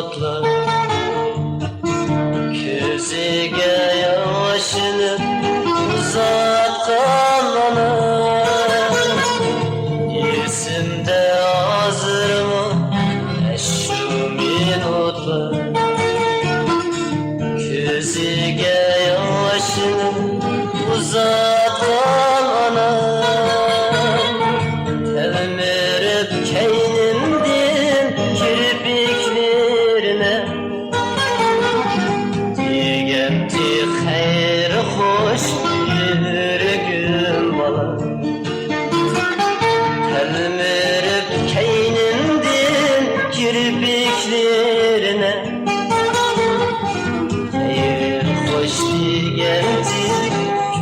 otlar, ko'ziga yoshini uzatgan ona. Esimde hazırmı şu minutlar, ko'ziga yoshini uzatgan ona. Telmirib keynimdin kirpiklerine, degenti xeyr hoş yürgün bala. Telmirib keynimdin kirpiklerine, xeyr hoş degenti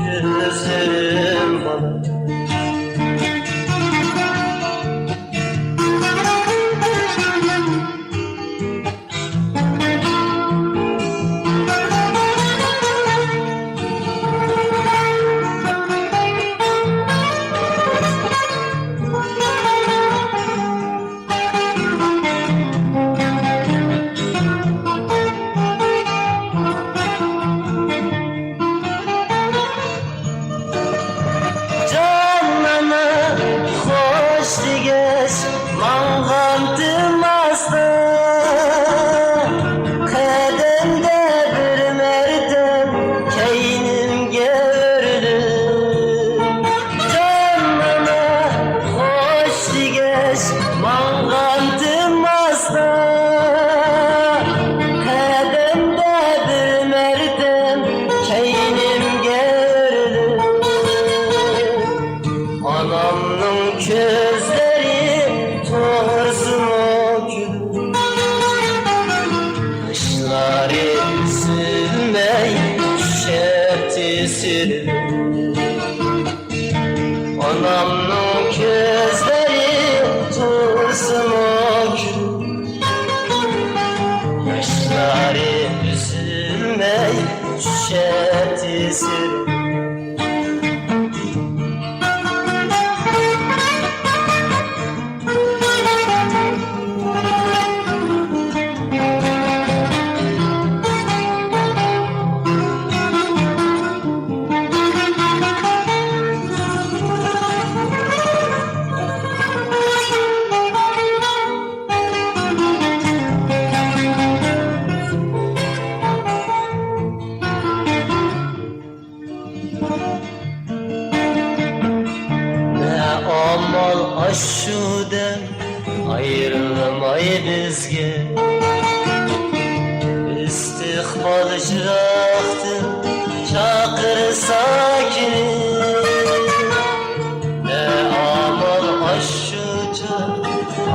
gözlerim bana. Mağandım asla, kademde bir merdem keynim gördüm. Canına hoş digeş, mağandım asla, kademde bir merdem keynim gördüm. Anamның közleri torsın o gün, kışları üzülmey düşerdi sürüm. Anamның közleri torsın o gün, kışları üzülmey düşerdi sürüm. Amal aşudan ayrılmay bizge, istiqbal jiraktır çakırsa ki. Ne amal aşudan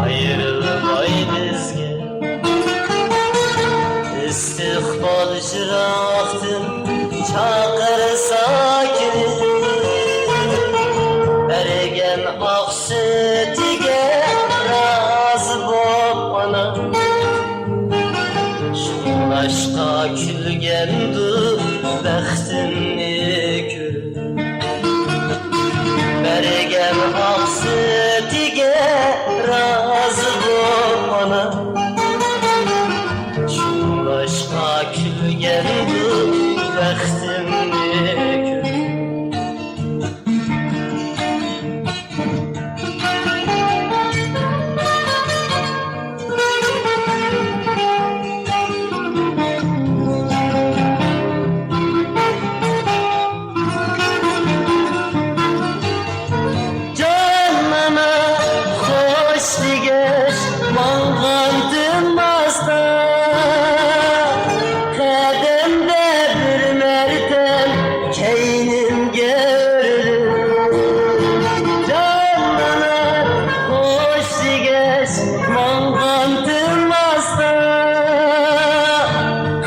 ayrılmay bizge, istiqbal jiraktır çakırsa ki. Bergen aksetige razı bop ana, şunlaşqa külgendu bəxtimni görüp. Bergen aksetige razı bop ana, şunlaşqa külgendu bəxtimni görüp. Mağandım asla, kademde bir merdem keynim gördüm. Canına hoş digeş, mağandım asla,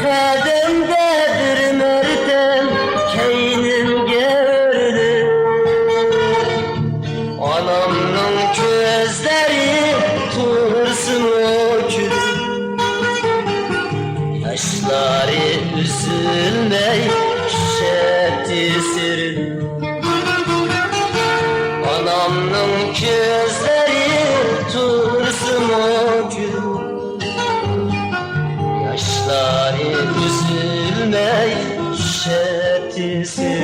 kademde bir merdem keynim gördüm. Anamның közleri tursun o gün, yaşları üzülmey düşerdi sürün. Anamның közleri tursun o gün, misin?